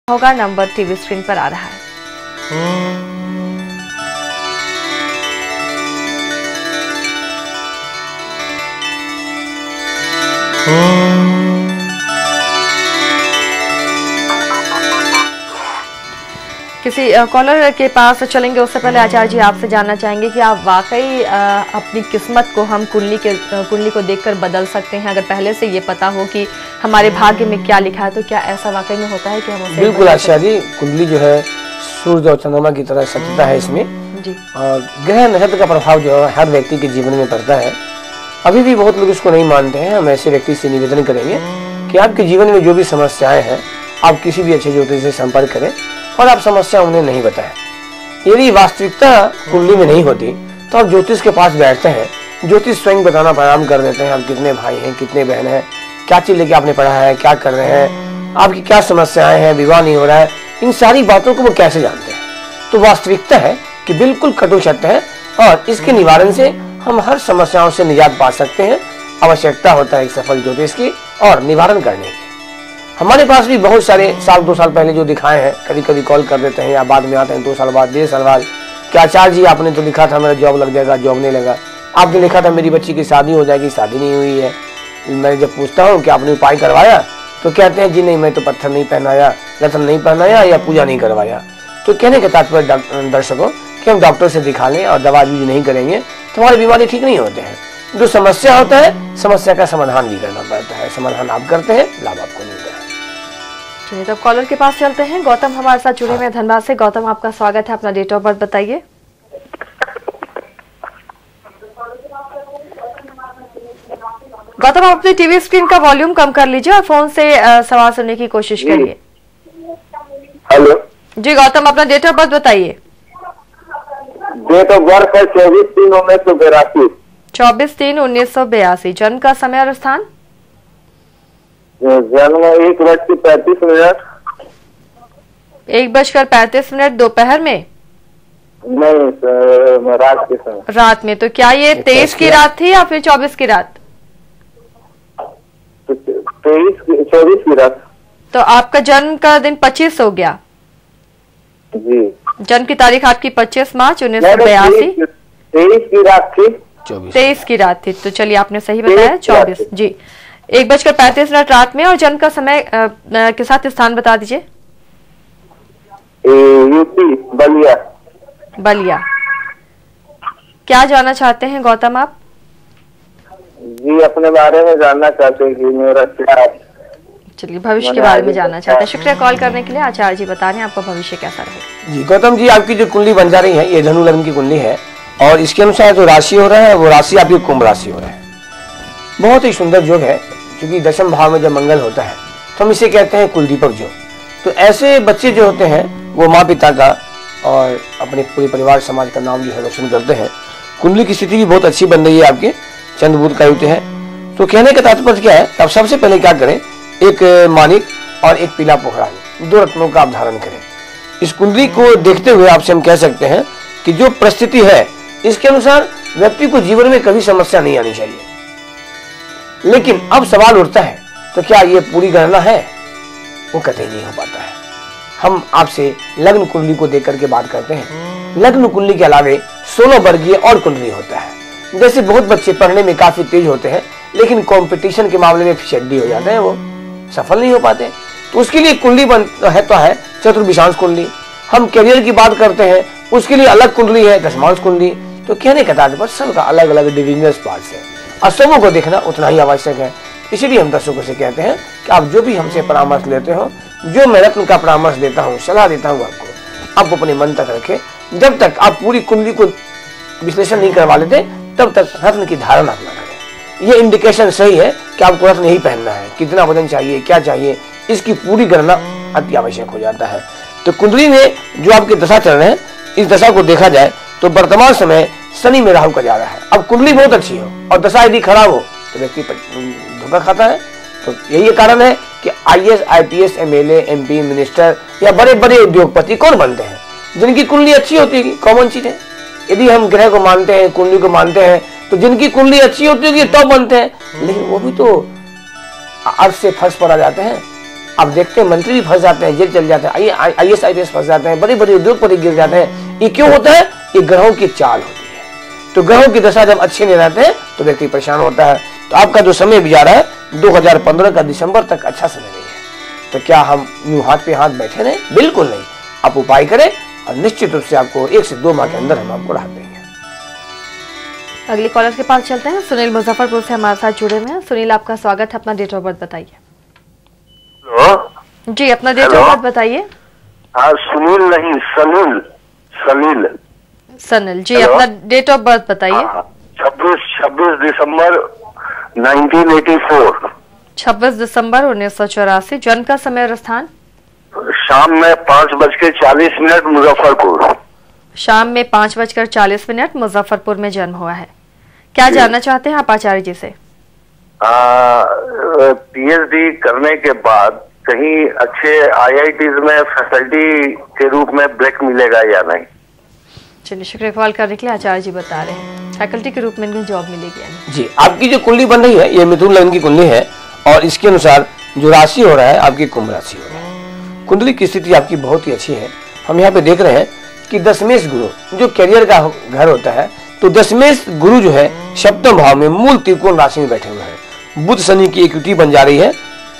होगा number TV screen पर आ रहा है। किसी कॉलर के पास चलेंगे, उससे पहले आचार्य जी आपसे जानना चाहेंगे कि आप वाकई अपनी किस्मत को हम कुंडली को देखकर बदल सकते हैं? अगर पहले से ये पता हो कि हमारे भाग्य में क्या लिखा है, तो क्या ऐसा वाकई में होता है कि हम उसे? बिल्कुल आशा जी, कुंडली जो है सूर्य और चंद्रमा की तरह सत्यता है इसमें जी। और ग्रह नक्षत्र का प्रभाव जो है हर व्यक्ति के जीवन में पड़ता है। अभी भी बहुत लोग इसको नहीं मानते हैं। हम ऐसे व्यक्ति से निवेदन करेंगे कि आपके जीवन में जो भी समस्याएं हैं, आप किसी भी अच्छे ज्योतिष से संपर्क करें और आप समस्या उन्हें नहीं बताएं। यदि वास्तविकता कुंडली में नहीं होती तो आप ज्योतिष के पास बैठते हैं, ज्योतिष स्वयं बताना प्रारंभ कर देते हैं। आप कितने भाई हैं, कितने बहन हैं, क्या चीज लेके आपने पढ़ा है, क्या कर रहे हैं, आपकी क्या समस्याएं हैं, विवाह नहीं हो रहा है, इन सारी बातों को वो कैसे जानते हैं? तो वास्तविकता है कि बिल्कुल कटु सत्य है और इसके निवारण से हम हर समस्याओं से निजात पा सकते हैं। आवश्यकता होता है एक सफल ज्योतिष की और निवारण करने की। हमारे पास भी बहुत सारे साल 2 साल पहले जो दिखाए हैं, कभी कभी कॉल कर देते हैं या बाद में आते हैं 2 साल बाद, 1.5 साल बाद, कि आचार्य जी आपने तो लिखा था मेरा जॉब लग जाएगा, जॉब नहीं लगा। आपने लिखा था मेरी बच्ची की शादी हो जाएगी, शादी नहीं हुई है। मैं जब पूछता हूँ कि आपने उपाय करवाया तो कहते हैं जी नहीं, मैं तो पत्थर नहीं पहनाया, रत्न नहीं पहनाया या पूजा नहीं करवाया। तो कहने के तात्पर्य दर्शकों कि हम डॉक्टर से दिखा लें और दवा यूज नहीं करेंगे तो हमारी बीमारी ठीक नहीं होते हैं। जो समस्या होता है, समस्या का समाधान भी करना पड़ता है। समाधान आप करते हैं, लाभ आपको मिलता है। चलिए तो कॉलर के पास चलते हैं। गौतम हमारे साथ जुड़े हुए हैं धनबाद से। गौतम, आपका स्वागत है। अपना डेट ऑफ बर्थ बताइए। गौतम, आप अपनी टीवी स्क्रीन का वॉल्यूम कम कर लीजिए और फोन से सवाल सुनने की कोशिश करिए। हेलो जी गौतम, अपना डेट ऑफ बर्थ बताइए। डेट ऑफ बर्थ है 24/3/1982। 24/3/1982। जन्म का समय और स्थान? जन्म 1:35। 1:35 दोपहर में? नहीं, रात के समय। रात में। तो क्या ये 23 की रात थी या फिर 24 की रात? 24 की रात। तो आपका जन्म का दिन 25 हो गया जी। जन्म की तारीख आपकी 25 मार्च 1982। 23 की रात थी। 23 की रात थी। तो चलिए, आपने सही बताया, 24 जी। 1:35 रात में। और जन्म का समय के साथ स्थान बता दीजिए। यूपी बलिया। बलिया। क्या जानना चाहते हैं गौतम आप? जी, अपने बारे में जानना चाहते हैं कि मेरा क्या। चलिए, भविष्य के बारे में जानना चाहते हैं। शुक्रिया कॉल करने के लिए। आचार्य जी बता रहे हैं आपका भविष्य कैसा रहेगा। जी गौतम जी, आपकी जो कुंडली बन जा रही है, ये धनु लग्न की कुंडली है और इसके अनुसार जो राशि हो रहा है वो राशि आपकी कुंभ राशि हो रहा है। बहुत ही सुंदर योग है, क्योंकि 10वें भाव में जब मंगल होता है तो हम इसे कहते हैं कुलदीपक योग। तो ऐसे बच्चे जो होते हैं वो माँ पिता का और अपने पूरे परिवार समाज का नाम जो है रोशन करते हैं। कुंडली की स्थिति भी बहुत अच्छी बन रही है आपके, चंद्र बुध का युक्त है। तो कहने का तात्पर्य क्या है, आप सबसे पहले क्या करें, एक मानिक और एक पीला पोखरा, 2 रत्नों का आप धारण करें। इस कुंडली को देखते हुए आपसे हम कह सकते हैं कि जो परिस्थिति है इसके अनुसार व्यक्ति को जीवन में कभी समस्या नहीं आनी चाहिए। लेकिन अब सवाल उठता है, तो क्या ये पूरी गणना है? वो कतई नहीं हो पाता है। हम आपसे लग्न कुंडली को देख करके बात करते हैं। लग्न कुंडली के अलावे 16 वर्गीय और कुंडली होता है। जैसे बहुत बच्चे पढ़ने में काफी तेज होते हैं लेकिन कंपटीशन के मामले में फिसड्डी हो जाते हैं, वो सफल नहीं हो पाते। तो उसके लिए कुंडली है तो है चतुर्विशांश कुंडली। हम करियर की बात करते हैं, उसके लिए अलग कुंडली है, दशमांश कुंडली। तो कहने का तात्पर्य सबका अलग अलग डिविजनल पार्ट्स है और सबों को देखना उतना ही आवश्यक है। इसीलिए हम दर्शकों से कहते हैं कि आप जो भी हमसे परामर्श लेते हो, जो मैं रत्न का परामर्श देता हूँ, सलाह देता हूँ आपको, आप अपने मन तक रखें। जब तक आप पूरी कुंडली को विश्लेषण नहीं करवा लेते तब तक रत्न की धारणा ना करें। ये इंडिकेशन सही है कि आपको रत्न नहीं पहनना है, कितना वजन चाहिए, क्या चाहिए, इसकी पूरी गणना अति आवश्यक हो जाता है। तो कुंडली में जो आपके दशा चल रहे हैं, इस दशा को देखा जाए तो वर्तमान समय शनि में राहु का जा रहा है। अब कुंडली बहुत अच्छी हो और दशा यदि खराब हो तो व्यक्ति धोखा खाता है। तो यही कारण है कि IAS, IPS, MLA, MP, minister या बड़े बड़े उद्योगपति कौन बनते हैं? जिनकी कुंडली अच्छी होती है। कॉमन चीज है। यदि हम ग्रह को मानते हैं, कुंडली को मानते हैं, तो जिनकी कुंडली अच्छी होती है टॉप बनते हैं। लेकिन वो भी तो अर्थ से फर्श पर आ जाते हैं। आप देखते हैं मंत्री भी फंस जाते हैं, जेल चल जाते हैं, IAS IPS फंस जाते हैं, बड़े बड़े उद्योगपति गिर जाते हैं। ये क्यों होता है? ये ग्रहों की चाल होती है। तो ग्रहों की दशा जब अच्छे नहीं रहते हैं तो व्यक्ति परेशान होता है। तो आपका जो समय भी जा रहा है 2015 का दिसंबर तक अच्छा समय नहीं है। तो क्या हम यूं हाथ पे हाथ बैठे रहें? बिल्कुल नहीं। आप उपाय करें और निश्चित रूप से आपको 1 से 2 माह के अंदर हम आपको राहत देंगे। अगले कॉलर के पास चलते हैं। सुनील मुजफ्फरपुर से हमारे साथ जुड़े हुए हैं। सुनील, आपका स्वागत है। अपना डेट ऑफ बर्थ बताइए। जी, अपना डेट ऑफ बर्थ बताइए। हाँ, सुनील नहीं, सनील। सनील सनील जी, अपना डेट ऑफ बर्थ बताइए। 26 दिसंबर 1984। 26 दिसंबर 1984। जन्म का समय और स्थान? शाम में 5:40 मुजफ्फरपुर। शाम में 5:40 मुजफ्फरपुर में जन्म हुआ है। क्या जानना चाहते हैं आप आचार्य जी से? PhD करने के बाद कहीं अच्छे IITs में फैकल्टी के रूप में ब्रेक मिलेगा या नहीं? चलिए, शुक्रिया कॉल करने के लिए। आचार्य जी बता रहे हैं फैकल्टी के रूप में इनको जॉब मिलेगी या नहीं। जी, आपकी जो कुंडली बन रही है ये मिथुन लग्न की कुंडली है और इसके अनुसार जो राशि हो रहा है आपकी कुंभ राशि हो रहा है। कुंडली की स्थिति आपकी बहुत ही अच्छी है। हम यहाँ पे देख रहे हैं कि दशमेश गुरु जो करियर का घर होता है, तो दशमेश गुरु जो है सप्तम भाव में मूल त्रिकोण राशि में बैठे हुए हैं। बुध शनि की इक्विटी बन जा रही है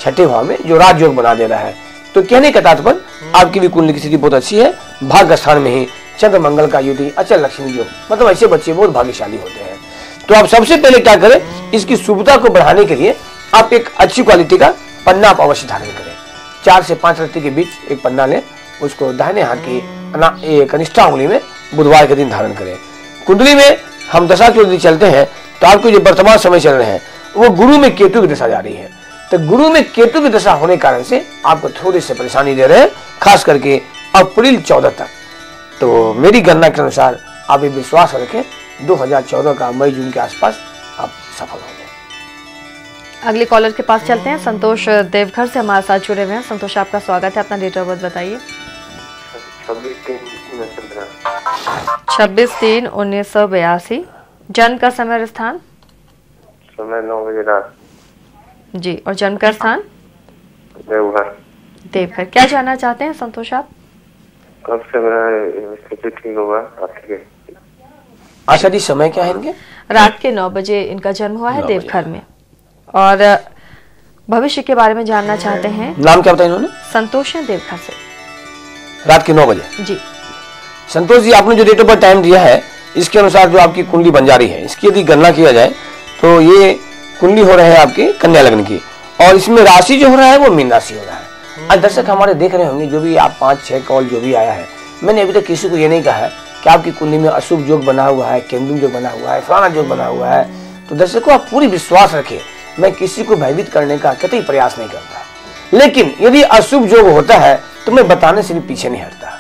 6ठे भाव में, जो राजयोग बना दे रहा है। तो कहने का तात्पर्य आपकी भी कुंडली की स्थिति बहुत अच्छी है। भाग्य स्थान में ही चंद्र मंगल का युति, अचल लक्ष्मी योग, मतलब ऐसे बच्चे बहुत भाग्यशाली होते हैं। तो आप सबसे पहले क्या करें, इसकी शुभता को बढ़ाने के लिए आप एक अच्छी क्वालिटी का पन्ना आप अवश्य धारण करें। 4 से 5 रत्ती के बीच एक पन्ना लें, उसको दाहिने हाथ की कनिष्ठा उंगली में बुधवार के दिन धारण करें। कुंडली में हम दशा की यदि चलते हैं तो आपको जो वर्तमान समय चल रहे हैं वो गुरु में केतु की दशा जा रही है। तो गुरु में केतु की दशा होने के कारण से आपको थोड़ी सी परेशानी दे रहे हैं, खास करके अप्रैल 14 तक। तो मेरी गणना के अनुसार आप ये विश्वास रखें 2014 का मई जून के आसपास आप सफल होंगे। अगले कॉलर के पास चलते हैं। संतोष देवघर से हमारे साथ जुड़े हुए हैं। संतोष, आपका स्वागत है। अपना डेट ऑफ बर्थ बताइए। 26/3/1982। जन्म का समय और स्थान? समय 9 बजे रात। जी, और जन्म का स्थान? देवघर। देवघर। क्या जानना चाहते हैं संतोष आप? कब से मेरा स्थिति ठीक होगा? आशा जी, समय क्या है इनके? रात के 9 बजे इनका जन्म हुआ है देवघर में। और भविष्य के बारे में जानना चाहते हैं। नाम क्या बताया इन्होंने? संतोष है, देवघर से। रात के 9 बजे। जी संतोष जी, आपने जो डेट ऑफ बर्थ टाइम दिया है इसके अनुसार जो आपकी कुंडली बन जा रही है, इसकी यदि गणना किया जाए तो ये कुंडली हो रहे हैं आपके कन्या लग्न की, और इसमें राशि जो हो रहा है वो मीन राशि हो रहा है। आज दर्शक हमारे देख रहे होंगे, जो भी आप 5-6 कॉल जो भी आया है, मैंने अभी तक किसी को ये नहीं कहा है कि आपकी कुंडली में अशुभ योग बना हुआ है, केंद्र योग बना हुआ है, फलाना योग बना हुआ है। तो दर्शकों, आप पूरी विश्वास रखें, मैं किसी को भयभीत करने का कतई प्रयास नहीं करता, लेकिन यदि अशुभ योग होता है तो मैं बताने से भी पीछे नहीं हटता,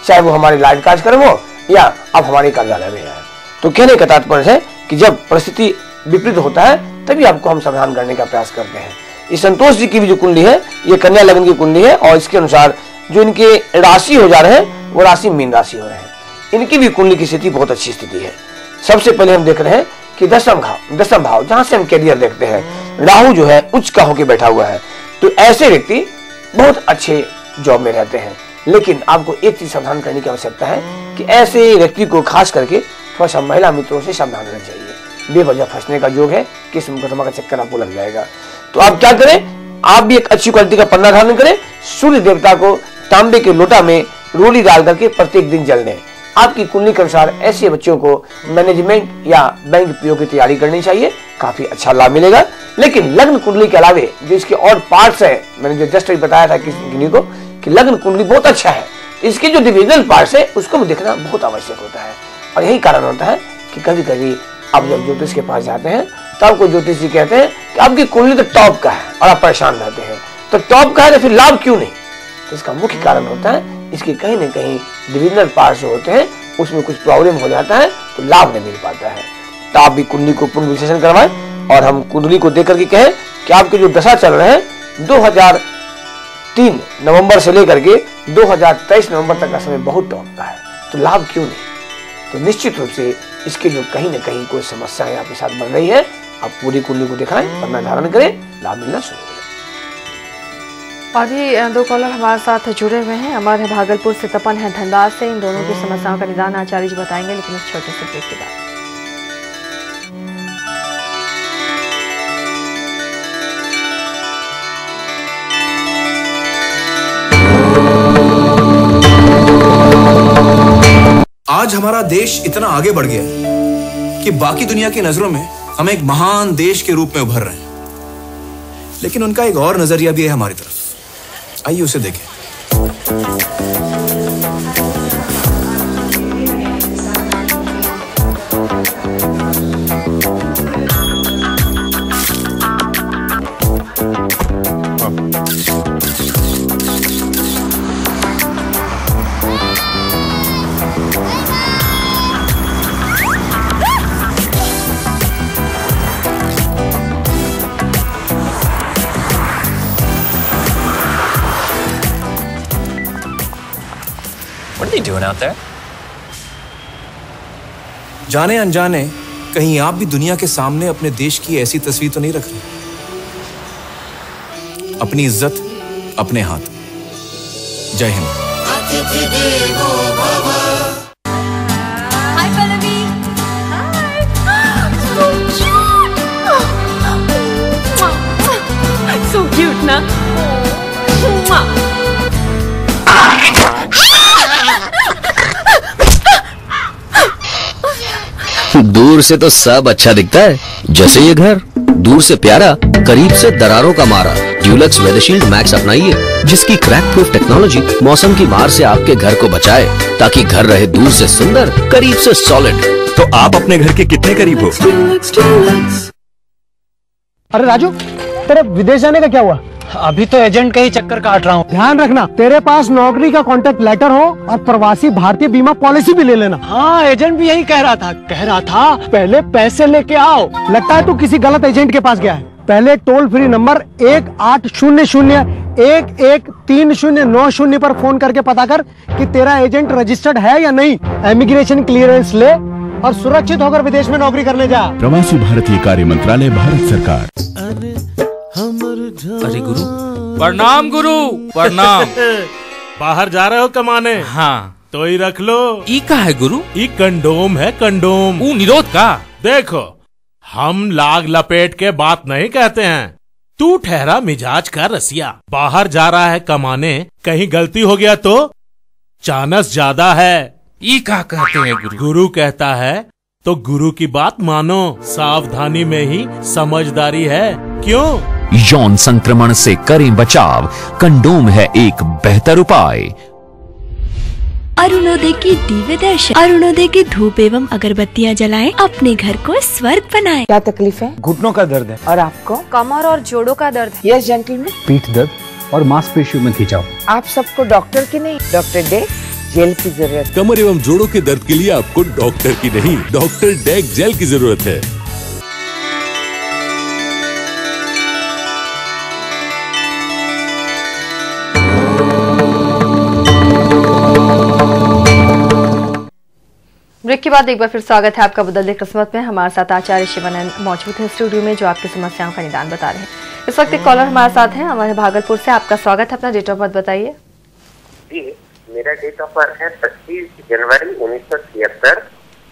चाहे वो हमारे लाइव कार्यक्रम हो या आप हमारे कार्यालय में आए। तो कहने का तात्पर्य है कि जब परिस्थिति विपरीत होता है तभी आपको हम समाधान करने का प्रयास करते हैं। इस संतोष जी की भी जो कुंडली है ये कन्या लग्न की कुंडली है, और इसके अनुसार जो इनके राशि हो जा रहे हैं वो राशि मीन राशि हो रहे हैं। इनकी भी कुंडली की स्थिति बहुत अच्छी स्थिति है। सबसे पहले हम देख रहे हैं कि दशम भाव जहां से हम कैरियर देखते हैं, राहु जो है उच्च का होकर बैठा हुआ है। तो ऐसे व्यक्ति बहुत अच्छे जॉब में रहते हैं, लेकिन आपको एक चीज सावधान करने की आवश्यकता है कि ऐसे व्यक्ति को खास करके थोड़ा सा महिला मित्रों से सावधान रहना चाहिए। बेवजह फंसने का योग है, किस मुकदमा का चक्कर आपको लग जाएगा। तो आप क्या करें, आप भी एक अच्छी क्वालिटी का पन्ना धारण करें, सूर्य देवता को तांबे के लोटा में रोली डाल करके प्रत्येक दिन जल दें। आपकी कुंडली के अनुसार ऐसे बच्चों को मैनेजमेंट या बैंक पीओ की तैयारी करनी चाहिए, काफी अच्छा लाभ मिलेगा। लेकिन लग्न कुंडली के अलावे जो इसके और पार्ट्स है, मैंने जो जस्ट बताया था किसी को कि लग्न कुंडली बहुत अच्छा है, इसके जो डिविजनल पार्ट्स है उसको भी देखना बहुत आवश्यक होता है। और यही कारण होता है कि कभी कभी आप जब ज्योतिष के पास जाते हैं तो आपको ज्योतिष जी कहते हैं कि आपकी कुंडली तो टॉप का है और आप परेशान रहते हैं। तो टॉप का है तो फिर लाभ क्यों नहीं? तो इसका मुख्य कारण होता है इसके कहीं ना कहीं डिविजनल पार्ट्स जो होते हैं उसमें कुछ प्रॉब्लम हो जाता है, तो लाभ नहीं मिल पाता है। तो आप भी कुंडली को पूर्ण विश्लेषण करवाएं और हम कुंडली को देख करके कहें कि आपके जो दशा चल रहे हैं 2003 नवंबर से लेकर के 2023 नवंबर तक का समय बहुत टॉप का है, तो लाभ क्यों नहीं? तो निश्चित रूप से इसके जो कहीं ना कहीं कोई समस्याएं आपके साथ बन रही है, आप पूरी कुंडली को दिखाएं, पन्ना धारण करें, लाभ मिलना शुरू हो। और भी दो कॉलर हमारे साथ जुड़े हुए हैं। हमारे भागलपुर से तपन है धनबाद से। इन दोनों की समस्याओं का निदान आचार्य जी बताएंगे, लेकिन इस छोटे से ब्रेक के बाद। आज हमारा देश इतना आगे बढ़ गया है कि बाकी दुनिया की नजरों में हम एक महान देश के रूप में उभर रहे हैं, लेकिन उनका एक और नजरिया भी है हमारी तरफ। आइए उसे देखें। What are they doing out there? जाने अनजाने कहीं आप भी दुनिया के सामने अपने देश की ऐसी तस्वीर तो नहीं रख रहे? अपनी इज्जत अपने हाथ। जय Hind. Hi Pallavi. Hi. So cute, na? दूर से तो सब अच्छा दिखता है, जैसे ये घर। दूर से प्यारा, करीब से दरारों का मारा। ड्यूलक्स वेदरशील्ड मैक्स अपनाइए, जिसकी क्रैक प्रूफ टेक्नोलॉजी मौसम की मार से आपके घर को बचाए, ताकि घर रहे दूर से सुंदर, करीब से सॉलिड। तो आप अपने घर के कितने करीब हो? अरे राजू, तेरे विदेश जाने का क्या हुआ? अभी तो एजेंट का ही चक्कर काट रहा हूँ। ध्यान रखना, तेरे पास नौकरी का कॉन्ट्रैक्ट लेटर हो और प्रवासी भारतीय बीमा पॉलिसी भी ले लेना। हाँ, एजेंट भी यही कह रहा था पहले पैसे लेके आओ। लगता है तू किसी गलत एजेंट के पास गया है। पहले टोल फ्री नंबर 1800-113090 पर फोन करके पता कर कि तेरा एजेंट रजिस्टर्ड है या नहीं। इमिग्रेशन क्लियरेंस ले और सुरक्षित होकर विदेश में नौकरी करने जा। प्रवासी भारतीय कार्य मंत्रालय, भारत सरकार। अरे गुरु, प्रणाम गुरु, प्रणाम। बाहर जा रहे हो कमाने? हाँ। तो ही रख लो। ई का है गुरु? ई कंडोम है, कंडोम। वो निरोध का? देखो, हम लाग लपेट के बात नहीं कहते हैं। तू ठहरा मिजाज का रसिया। बाहर जा रहा है कमाने, कहीं गलती हो गया तो चानस ज्यादा है। ई का कहते हैं गुरु? गुरु कहता है तो गुरु की बात मानो। सावधानी में ही समझदारी है। क्यों? यौन संक्रमण से करें बचाव, कंडोम है एक बेहतर उपाय। अरुणोदय की दिव्य दर्शन। अरुणोदय की धूप एवं अगरबत्तियाँ जलाएं, अपने घर को स्वर्ग बनाएं। क्या तकलीफ है? घुटनों का दर्द है। और आपको? कमर और जोड़ों का दर्द है। Yes gentleman. पीठ दर्द और मांसपेशियों में खिंचाव। आप सबको डॉक्टर की नहीं, डॉक्टर डे जेल की जरूरत। कमर एवं जोड़ों के दर्द के लिए आपको डॉक्टर की नहीं, डॉक्टर डेक जेल की जरूरत है। ब्रेक के बाद एक बार फिर स्वागत है आपका बदलते किस्मत में। हमारे साथ आचार्य शिवानंद मौजूद है स्टूडियो में, जो आपकी समस्याओं का निदान बता रहे हैं। इस वक्त एक कॉलर हमारे साथ हैं, हमारे भागलपुर से। आपका स्वागत है। अपना डेट ऑफ बर्थ बताइए। जी, मेरा डेट ऑफ बर्थ है 25 जनवरी 1976।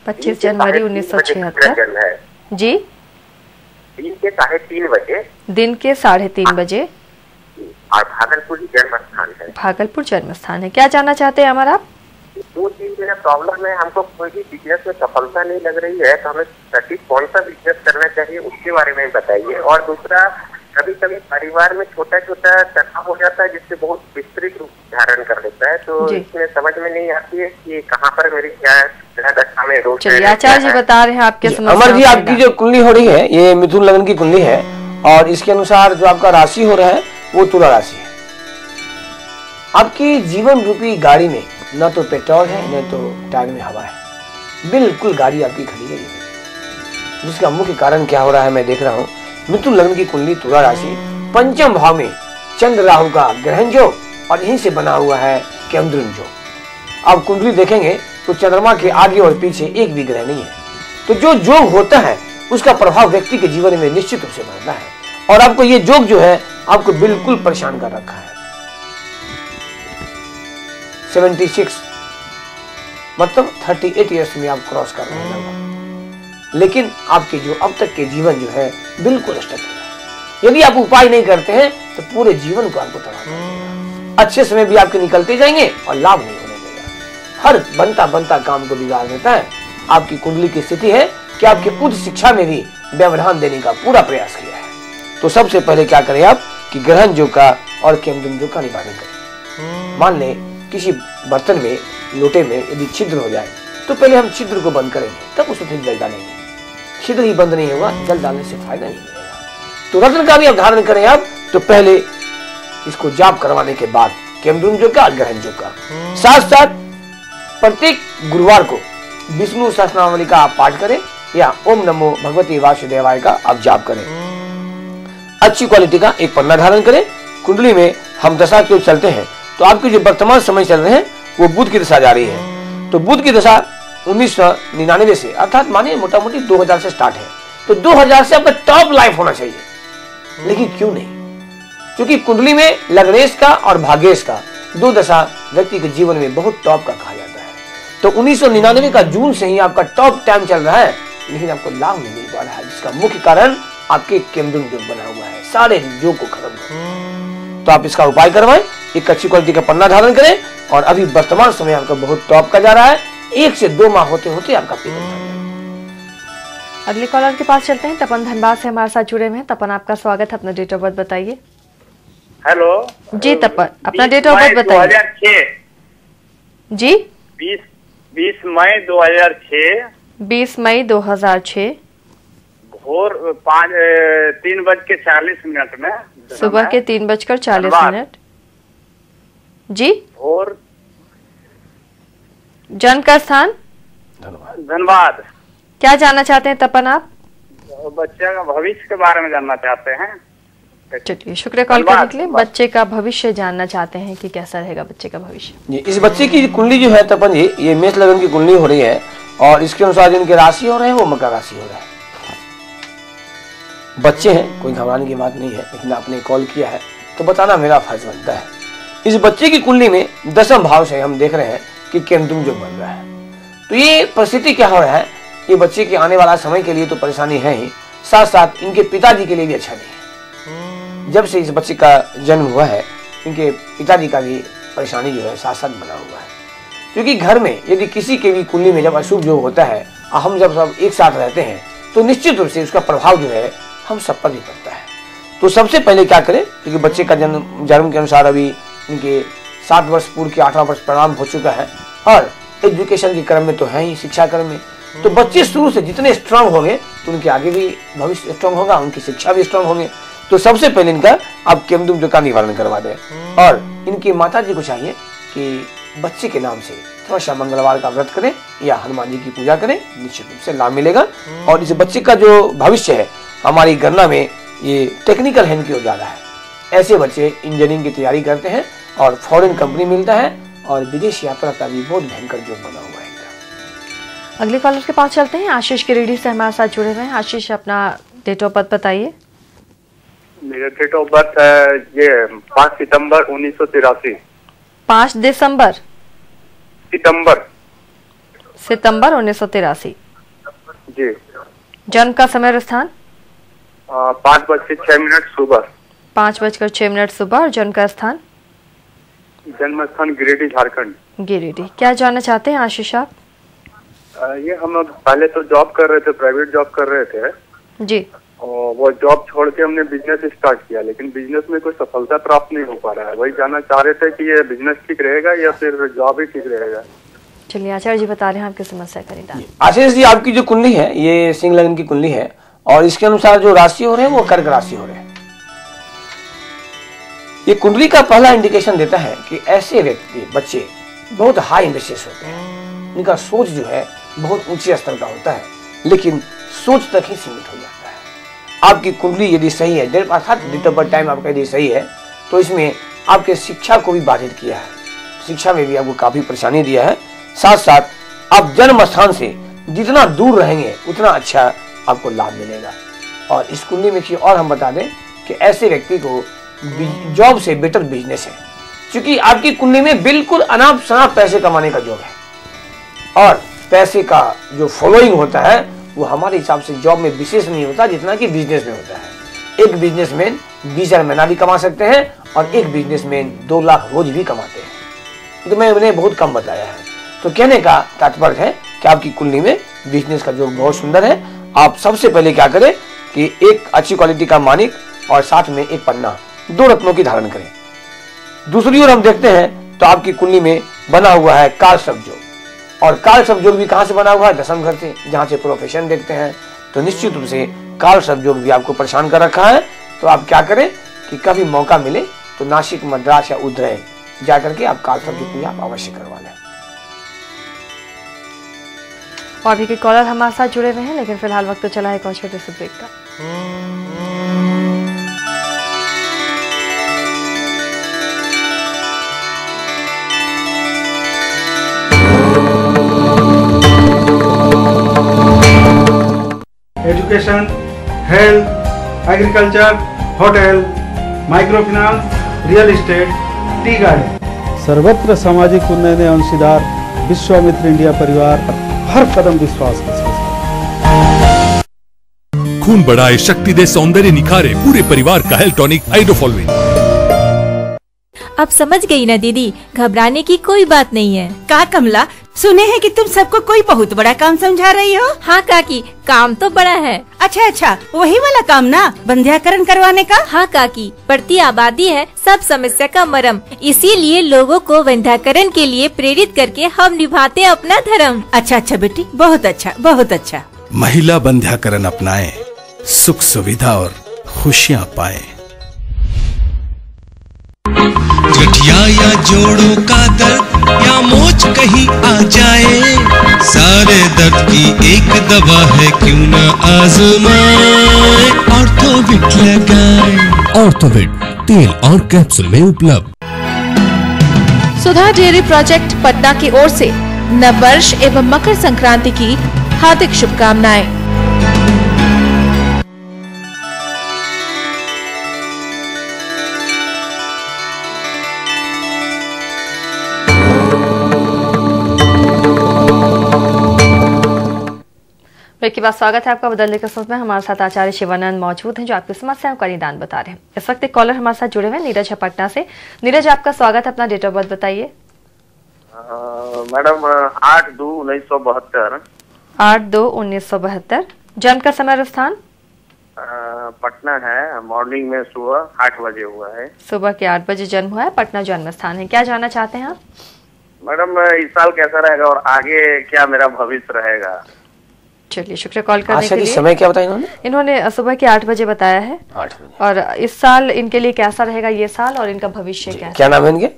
25 जनवरी 1976 है जी। दिन के 3:30 बजे। दिन के 3:30 बजे। और भागलपुर जन्म स्थान है। भागलपुर जन्म स्थान है। क्या जानना चाहते हैं हमारा आप? दो चीज मेरा प्रॉब्लम है, हमको कोई भी बिजनेस में सफलता नहीं लग रही है, तो हमें सटीक कौन सा बिजनेस करना चाहिए उसके बारे में बताइए। और दूसरा, कभी कभी परिवार में छोटा छोटा तनाव हो जाता है जिससे बहुत विस्तृत रूप धारण कर लेता है, तो इसमें समझ में नहीं आती है कि कहाँ पर मेरी क्या दशा में रोग। चलिए आचार्य जी बता रहे हैं आपके समस्या। अमर जी, आपकी जो कुंडली हो रही है ये मिथुन लग्न की कुंडली है, और इसके अनुसार जो आपका राशि हो रहा है वो तुला राशि है। आपकी जीवन रूपी गाड़ी में न तो पेट्रोल है न तो टायर में हवा है। बिल्कुल गाड़ी आपकी खड़ी है, जिसका मुख्य कारण क्या हो रहा है मैं देख रहा हूँ। मिथुन लग्न की कुंडली, तुला राशि, पंचम भाव में चंद्र राहु का ग्रहण जो, और यहीं से बना हुआ है केंद्रन जो। आप कुंडली देखेंगे तो चंद्रमा के आगे और पीछे एक भी ग्रह नहीं है। तो जो जोग होता है उसका प्रभाव व्यक्ति के जीवन में निश्चित रूप से पड़ता है, और आपको ये जोग जो है आपको बिल्कुल परेशान कर रखा है। 76 मतलब 38 ईयर्स में आप क्रॉस कर रहे हैं, लेकिन आपके जो अब तक के जीवन जो है बिल्कुल स्टक है। यदि आप उपाय नहीं करते हैं तो पूरे जीवन को आपको तबाह कर देगा। अच्छे समय भी आपके निकलते जाएंगे और लाभ नहीं होने देगा। हर बनता बनता काम को बिगाड़ देता है। आपकी कुंडली की स्थिति है कि आपकी उच्च शिक्षा में भी व्यवधान देने का पूरा प्रयास किया है। तो सबसे पहले क्या करें आप कि ग्रहण योग का और केमद्रुम योग का निवारण करें। मान लें किसी बर्तन में, लोटे में यदि छिद्र हो जाए तो पहले हम छिद्र को बंद करेंगे, तब उसमें फिर जल डालेंगे। छिद्र ही बंद नहीं होगा, जल डालने से फायदा नहीं मिलेगा। तो रत्न का भी आप धारण करें आप, तो पहले इसको जाप करवाने के बाद केमद्रुम योग का और ग्रहण योग का, साथ साथ प्रत्येक गुरुवार को विष्णु सहस्रनामावली का आप पाठ करें या ओम नमो भगवती वासुदेवाय का आप जाप करें। अच्छी क्वालिटी का एक पन्ना धारण करें। कुंडली में हम दशा क्यों चलते हैं तो आपके जो वर्तमान समय चल रहे हैं वो बुध की दशा जा रही है। तो बुध की दशा 1999 से अर्थात मानिए मोटा मोटी 2000 से स्टार्ट है। तो 2000 से आपका टॉप लाइफ होना चाहिए, लेकिन क्यों नहीं? क्योंकि कुंडली में लग्नेश का और भाग्येश का दो दशा व्यक्ति के जीवन में बहुत टॉप का कहा जाता है। तो 1999 का जून से ही आपका टॉप टाइम चल रहा है, लेकिन आपको लाभ नहीं मिल पा रहा है, जिसका मुख्य कारण आपके केमद्रुम योग बना हुआ है। सारे योग को खत्म करें। तो आप इसका उपाय करवाएं, एक अच्छी क्वालिटी का पन्ना धारण करें और अभी वर्तमान समय आपका बहुत टॉप का जा रहा है। 1 से 2 माह होते होते आपका पेमेंट। अगले कॉलर के पास चलते हैं। तपन धनबाद से हमारे साथ जुड़े हुए हैं। तपन, आपका स्वागत है। अपना डेट ऑफ बर्थ बताइए। हेलो जी तपन, अपना डेट ऑफ बर्थ बताइए। 2006 जी 20 मई 2006 20 मई 2006 भोर 3:40 में, सुबह के 3:40 जी। और जन्म का स्थान धनबाद। क्या जानना चाहते हैं तपन आप? बच्चे का भविष्य के बारे में जानना चाहते हैं। चलिए, शुक्रिया कॉल करने के लिए। बच्चे का भविष्य जानना चाहते हैं कि कैसा रहेगा बच्चे का भविष्य। इस बच्चे की कुंडली जो है तपन जी, ये मेष लगन की कुंडली हो रही है और इसके अनुसार जिनके राशि हो रहे हैं वो मकर राशि हो रहा है। बच्चे हैं, कोई घबराने की बात नहीं है, लेकिन आपने कॉल किया है तो बताना मेरा फर्ज बनता है। इस बच्चे की कुंडली में 10वें भाव से हम देख रहे हैं कि केमद्रुम योग बन रहा है। तो ये परिस्थिति क्या हो रहा है, ये बच्चे के आने वाला समय के लिए तो परेशानी है ही, साथ साथ इनके पिताजी के लिए भी अच्छा नहीं है। जब से इस बच्चे का जन्म हुआ है इनके पिताजी का भी परेशानी जो है साथ साथ बना हुआ है। क्योंकि घर में यदि किसी के भी कुंडली में जब अशुभ योग होता है और हम जब सब एक साथ रहते हैं तो निश्चित रूप से उसका प्रभाव जो है हम सब पर भी पड़ता है। तो सबसे पहले क्या करें, क्योंकि बच्चे का जन्म के अनुसार अभी इनके 7 वर्ष पूर्व के 8वां वर्ष परिणाम हो चुका है और एजुकेशन के क्रम में तो है ही, शिक्षा क्रम में। तो बच्चे शुरू से जितने स्ट्रांग होंगे तो उनके आगे भी भविष्य स्ट्रांग होगा, उनकी शिक्षा भी स्ट्रांग होंगे। तो सबसे पहले इनका आप केमद्रुम योग का निवारण करवा दें और इनकी माता जी को चाहिए कि बच्चे के नाम से थोड़ा सा मंगलवार का व्रत करें या हनुमान जी की पूजा करें, निश्चित रूप से लाभ मिलेगा। और इस बच्चे का जो भविष्य है हमारी गणना में ये टेक्निकल हैंड की ओर जा रहा है। ऐसे बच्चे इंजीनियरिंग की तैयारी करते हैं और फॉरेन कंपनी मिलता है और विदेश यात्रा का भी बहुत भयंकर योग बना हुआ है। अगले कॉलर के पास चलते हैं। आशीष गिरिडीह से हमारे साथ जुड़े हुए हैं। आशीष, अपना डेट ऑफ बर्थ बताइए। मेरा डेट ऑफ बर्थ है ये 5 सितंबर 1983। 5 दिसंबर सितंबर 1983 जी। जन्म का समय और स्थान? 5:06 सुबह। 5:06 सुबह। और जन्म का स्थान? जन्म स्थान गिरिडीह, झारखंड। गिरिडीह। क्या जानना चाहते हैं आशीष आप? ये हम लोग पहले तो जॉब कर रहे थे, प्राइवेट जॉब कर रहे थे जी। और वो जॉब छोड़ के हमने बिजनेस स्टार्ट किया, लेकिन बिजनेस में कोई सफलता प्राप्त नहीं हो पा रहा है। वही जानना चाह रहे थे कि ये बिजनेस ठीक रहेगा या फिर जॉब ही ठीक रहेगा। चलिए, आचार्य जी बता रहे हैं आपकी समस्या का निदान। आशीष जी, आपकी जो कुंडली है ये सिंह लग्न की कुंडली है और इसके अनुसार जो राशि हो रहे हैं वो कर्क राशि हो रहे हैं। ये कुंडली का पहला इंडिकेशन देता है कि ऐसे व्यक्ति बच्चे बहुत हाई एम्बिशियस होते हैं। इनका सोच जो है बहुत ऊंचे स्तर का होता है, लेकिन सोच तक ही सीमित हो जाता है। आपकी कुंडली यदि सही है, अर्थात डेट ऑफ बर्थ टाइम आपका यदि सही है, तो इसमें आपके शिक्षा को भी बाधित किया है, शिक्षा में भी आपको काफी परेशानी दिया है। साथ साथ आप जन्म स्थान से जितना दूर रहेंगे उतना अच्छा आपको लाभ मिलेगा। और इस कुंडली में और हम बता दें कि ऐसे व्यक्ति को जॉब से बेटर बिजनेस है। क्योंकि आपकी कुंडली में बिल्कुल अनाप शनाप पैसे कमाने का योग है और पैसे का जो फॉलोइंग होता है वो हमारे हिसाब से जॉब में विशेष नहीं होता जितना कि बिजनेस में होता है। एक बिजनेसमैन 20,000 महीना भी कमा सकते हैं और एक बिजनेसमैन 2 लाख रोज भी कमाते हैं। तो मैं उन्हें बहुत कम बताया है। तो कहने का तात्पर्य है कि आपकी कुंडली में बिजनेस का योग बहुत सुंदर है। आप सबसे पहले क्या करें कि एक अच्छी क्वालिटी का मानिक और साथ में एक पन्ना, 2 रत्नों की धारण करें। दूसरी ओर हम देखते हैं तो आपकी कुंडली में बना हुआ है काल सर्प योग, और काल सर्प योग भी कहां से बना हुआ है? दशम घर से, जहां से प्रोफेशन देखते हैं। तो निश्चित रूप से काल सर्प योग भी आपको परेशान कर रखा है। तो आप क्या करें कि कभी मौका मिले तो नासिक, मद्रास या उदय जाकर के आप काल सर्प योग भी आप अवश्य करवा लें। और भी कॉलर हमारे साथ जुड़े हुए हैं, लेकिन फिलहाल वक्त तो चला है एक और छोटे से ब्रेक का। Education, health, agriculture, hotel, microfinance, real estate, tea garden, सर्वत्र सामाजिक उन्नयन में अंशीदार विश्वामित्र इंडिया परिवार हर कदम विश्वास के साथ। खून बढ़ाए, शक्ति दे, सौंदर्य निखारे, पूरे परिवार का हेल्थ टॉनिक आइडोफॉल्विन। अब समझ गई ना दीदी, घबराने की कोई बात नहीं है। का कमला, सुने हैं कि तुम सबको कोई बहुत बड़ा काम समझा रही हो? हाँ काकी, काम तो बड़ा है। अच्छा, वही वाला काम ना, बंध्याकरण करवाने का? हाँ काकी, बढ़ती आबादी है सब समस्या का मरम, इसीलिए लोगों को बंध्याकरण के लिए प्रेरित करके हम निभाते हैं अपना धर्म। अच्छा बेटी, बहुत अच्छा। महिला बंध्याकरण अपनाएं, सुख सुविधा और खुशियाँ पाएं। गठिया या जोड़ों का दर्द या मोच कहीं आ जाए, सारे दर्द की एक दवा है, क्यों ना आजमाए, ऑर्थोविट लगाए। ऑर्थोविट तेल और कैप्सूल में उपलब्ध। सुधा डेयरी प्रोजेक्ट पटना की ओर से नववर्ष एवं मकर संक्रांति की हार्दिक शुभकामनाएं। ब्रेक के बाद स्वागत है आपका बदलने के सोच में। हमारे साथ आचार्य शिवानंद मौजूद हैं जो आपकी समस्याओं का निदान बता रहे हैं। इस वक्त एक कॉलर हमारे साथ जुड़े हुए हैं, नीरज है पटना से। नीरज, आपका स्वागत है, अपना डेट ऑफ बर्थ बताइए। मैडम 8/2/1972। 8/2/1972। जन्म का समय और स्थान? पटना है, मॉर्निंग में सुबह 8 बजे हुआ है। सुबह के 8 बजे जन्म हुआ है, पटना जन्म स्थान है। क्या जानना चाहते हैं आप? मैडम इस साल कैसा रहेगा और आगे क्या मेरा भविष्य रहेगा? चलिए, शुक्रिया कॉल करने के लिए। समय क्या बताया इन्होंने सुबह के 8 बजे बताया है। 8 बजे। और इस साल इनके लिए कैसा रहेगा ये साल और इनका भविष्य क्या है? क्या नाम है इनके?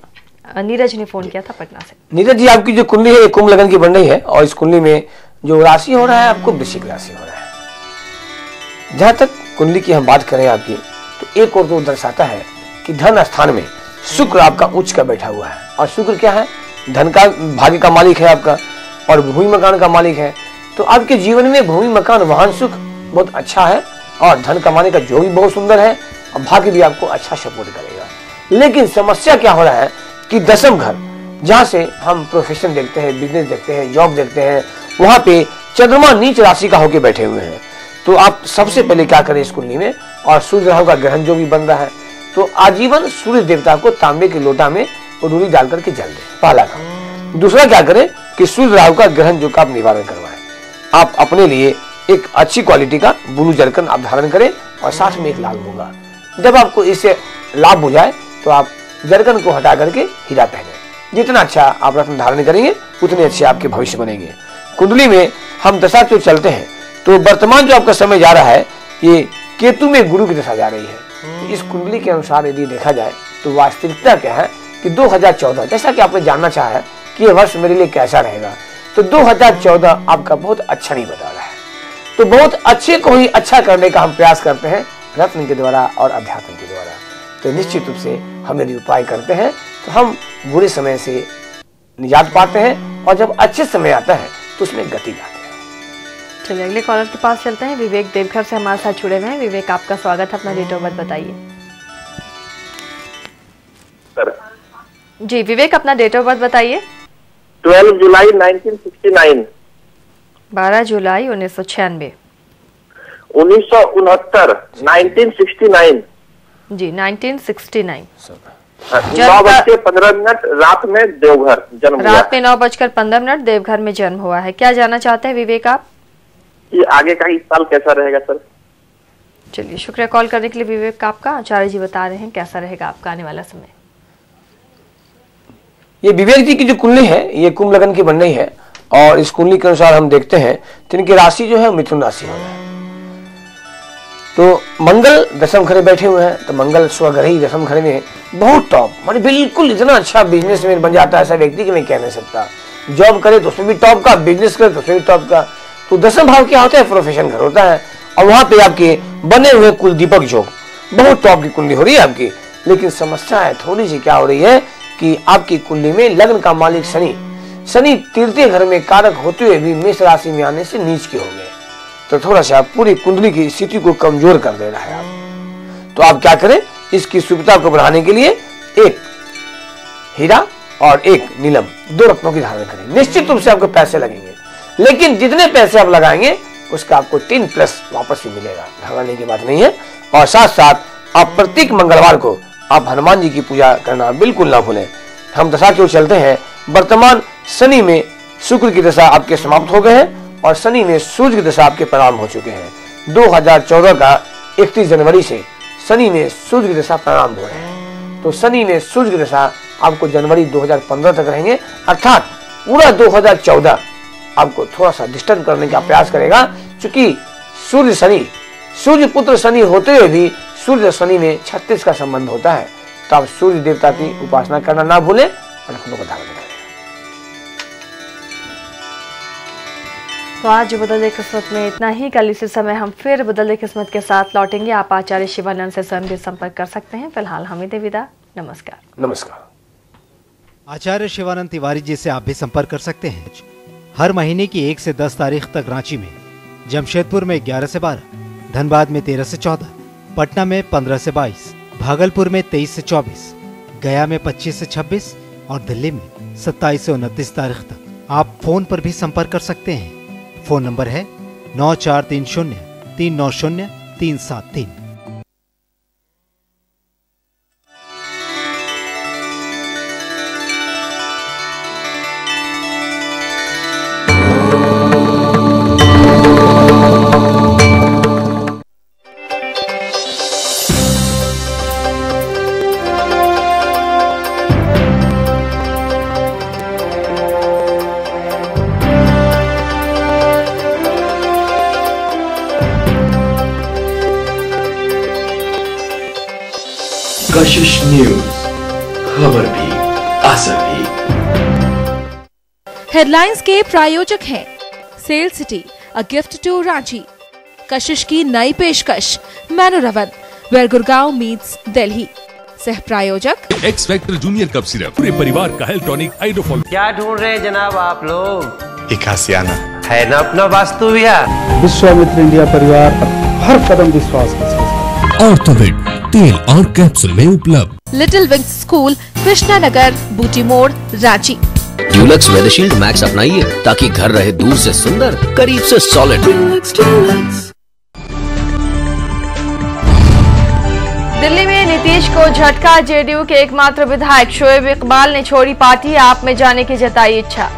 नीरज ने फोन किया था पटना से। नीरज जी, आपकी जो कुंडली है कुंभ लगन की बन रही है और इस कुंडली में जो राशि हो रहा है आपको वृश्चिक राशि हो रहा है। जहां तक कुंडली की हम बात करें आपकी, तो एक और तो दर्शाता है कि धन स्थान में शुक्र आपका उच्च का बैठा हुआ है। और शुक्र क्या है? धन का, भाग्य का मालिक है आपका और भूमि मकान का मालिक है। तो आपके जीवन में भूमि मकान वाहन सुख बहुत अच्छा है और धन कमाने का जो भी बहुत सुंदर है और भाग्य भी आपको अच्छा सपोर्ट करेगा। लेकिन समस्या क्या हो रहा है कि दशम घर, जहां से हम प्रोफेशन देखते हैं, बिजनेस देखते हैं, जॉब देखते हैं, वहां पे चंद्रमा नीच राशि का होके बैठे हुए हैं। तो आप सबसे पहले क्या करें इस कुंडली में, और सूर्य राहु का ग्रहण जो भी बन रहा है, तो आजीवन सूर्य देवता को तांबे के लोटा में रूई डाल करके जल दें, पहला काम। दूसरा क्या करें कि सूर्य राहु का ग्रहण जो का आप निवारण करवाएं। आप अपने लिए एक अच्छी क्वालिटी का ब्लू जरकन आप धारण करें और साथ में एक लाल मूंगा। जब आपको इससे लाभ हो जाए तो आप जरकन को हटा करके हीरा पहने। जितना अच्छा आप रत्न धारण करेंगे उतने अच्छे आपके भविष्य बनेंगे। कुंडली में हम दशा जो चलते हैं, तो वर्तमान जो आपका समय जा रहा है ये केतु में गुरु की दशा जा रही है। इस कुंडली के अनुसार यदि देखा जाए तो वास्तविकता क्या है कि 2014, जैसा कि आपने जानना चाहा है कि ये वर्ष मेरे लिए कैसा रहेगा, तो 2014 आपका बहुत अच्छा नहीं बता रहा है। तो बहुत अच्छे को ही अच्छा करने का हम प्रयास करते हैं रत्न के द्वारा और अध्यात्म के द्वारा। तो निश्चित रूप से हम यदि उपाय करते हैं तो हम बुरे समय से निजात पाते हैं और जब अच्छे समय आता है तो उसमें गति लाते हैं। चलिए अगले कॉलर के पास चलते हैं। विवेक देवघर से हमारे साथ जुड़े हुए हैं। विवेक, आपका स्वागत है, अपना डेट ऑफ बर्थ बताइए। जी विवेक, अपना डेट ऑफ बर्थ बताइए। 12 जुलाई 1969। 12 जुलाई 1996। 1969। जी 1969। 9:15 रात में देवघर जन्म हुआ। रात में 9:15 देवघर में जन्म हुआ है। क्या जानना चाहते हैं विवेक आप? ये आगे का इस साल कैसा रहेगा सर? चलिए, शुक्रिया कॉल करने के लिए विवेक आपका। आचार्य जी बता रहे हैं कैसा रहेगा आपका आने वाला समय। ये विवेक जी की जो कुंडली है ये कुंभ लगन की बन रही है और इस कुंडली के अनुसार हम देखते हैं तो इनकी राशि जो है मिथुन राशि है। तो मंगल दशम घरे बैठे हुए हैं, तो मंगल स्वग्रह ही दशम घरे में बहुत टॉप, मतलब बिल्कुल इतना अच्छा बिजनेसमैन बन जाता है ऐसा व्यक्ति कि मैं कह नहीं सकता। जॉब करे तो उसमें भी टॉप का, बिजनेस करे तो उसमें भी टॉप का। तो दशम भाव क्या होता है? प्रोफेशन घर होता है और वहां पे आपके बने हुए कुल दीपक योग, बहुत टॉप की कुंडली हो रही है आपकी। लेकिन समस्या है थोड़ी सी क्या हो रही है कि आपकी कुंडली में लग्न का मालिक शनि तृतीय घर में कारक होते हुए भी मेष राशि में आने से नीच के हो गए, तो थोड़ा सा पूरी कुंडली की स्थिति को कमजोर कर दे रहा है आप। तो आप क्या करें, इसकी सुविधा को बढ़ाने के लिए एक हीरा और एक नीलम, 2 रत्नों की धारण करें। निश्चित रूप से आपको पैसे लगेंगे, लेकिन जितने पैसे आप लगाएंगे उसका आपको 3+ वापस भी मिलेगा, घबराने की बात नहीं है। और साथ साथ आप प्रत्येक मंगलवार को आप हनुमान जी की पूजा करना बिल्कुल ना भूलें। हम दशा की ओर चलते हैं। वर्तमान शनि में शुक्र की दशा आपके समाप्त हो गए हैं और शनि में सूर्य की दशा आपके प्रारंभ हो चुके हैं। 2014 का 31 जनवरी से शनि में सूर्य की दशा प्रारंभ हो रहे हैं। तो शनि में सूर्य की दशा आपको जनवरी 2015 तक रहेंगे, अर्थात पूरा 2014 आपको थोड़ा सा डिस्टर्ब करने का प्रयास करेगा। क्योंकि सूर्य पुत्र शनि होते हुए भी सूर्य शनि में 36 का संबंध होता है। तो आप सूर्य देवता की उपासना करना ना भूलें और रत्नों को धारण करें। तो आज बदले किस्मत में इतना ही। कल इसी समय हम फिर बदले किस्मत के साथ लौटेंगे। आप आचार्य शिवानंद से स्वयं भी संपर्क कर सकते हैं। फिलहाल हमें दे विदा। नमस्कार। नमस्कार। आचार्य शिवानंद तिवारी जी से आप भी संपर्क कर सकते हैं। हर महीने की 1 से 10 तारीख तक रांची में, जमशेदपुर में 11 से 12, धनबाद में 13 से 14, पटना में 15 से 22, भागलपुर में 23 से 24, गया में 25 से 26 और दिल्ली में 27 से 29 तारीख तक आप फोन पर भी संपर्क कर सकते हैं। फोन नंबर है 9430-390-373। कशिश न्यूज, खबर भी असर भी। हेडलाइंस के प्रायोजक हैं Cell City, a gift to Ranchi. Kashish की नई पेशकश Manor One, where Gurgaon meets Delhi. सह प्रायोजक X Factor Junior cough syrup, पूरे परिवार का हेल्थ टॉनिक हाइड्रोफॉल। क्या ढूंढ रहे हैं जनाब आप लोग? एक आसियाना है ना अपना वास्तु विहार। विश्वामित्र इंडिया परिवार हर कदम विश्वास के साथ। ऑर्थोविड तेल और कैप्सूल में उपलब्ध। Little wings school, Krishna Nagar, बूटी मोड़, रांची। ड्यूलक्स वेदरशील्ड मैक्स अपनाइए ताकि घर रहे दूर से सुंदर, करीब से सॉलिड। दिल्ली में नीतीश को झटका। जेडीयू के एकमात्र विधायक शोएब इकबाल ने छोड़ी पार्टी, आप में जाने की जताई इच्छा।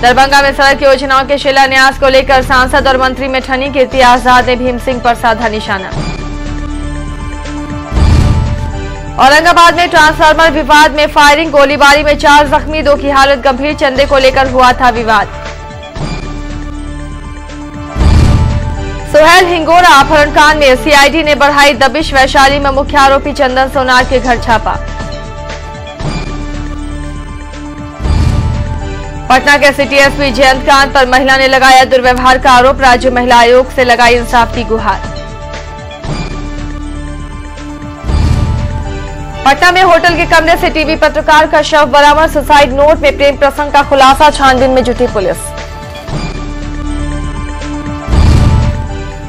दरभंगा में सड़क योजनाओं के शिलान्यास को लेकर सांसद और मंत्री में ठनी। कीर्ति आजाद ने भीम सिंह पर साधा निशाना। औरंगाबाद में ट्रांसफार्मर विवाद में फायरिंग, गोलीबारी में 4 जख्मी, 2 की हालत गंभीर। चंदे को लेकर हुआ था विवाद। सोहेल हिंगोरा अपहरण कांड में सीआईडी ने बढ़ाई दबिश। वैशाली में मुख्य आरोपी चंदन सोनार के घर छापा। पटना के सिटी एसपी जयंत कांत पर महिला ने लगाया दुर्व्यवहार का आरोप। राज्य महिला आयोग से लगाई इंसाफ की गुहार। पटना में होटल के कमरे से टीवी पत्रकार का शव बरामद। सुसाइड नोट में प्रेम प्रसंग का खुलासा। छानबीन में जुटी पुलिस।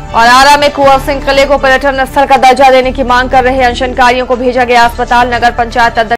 और आरा में कुंवर सिंह किले को पर्यटन स्थल का दर्जा देने की मांग कर रहे अनशनकारियों को भेजा गया अस्पताल। नगर पंचायत अध्यक्ष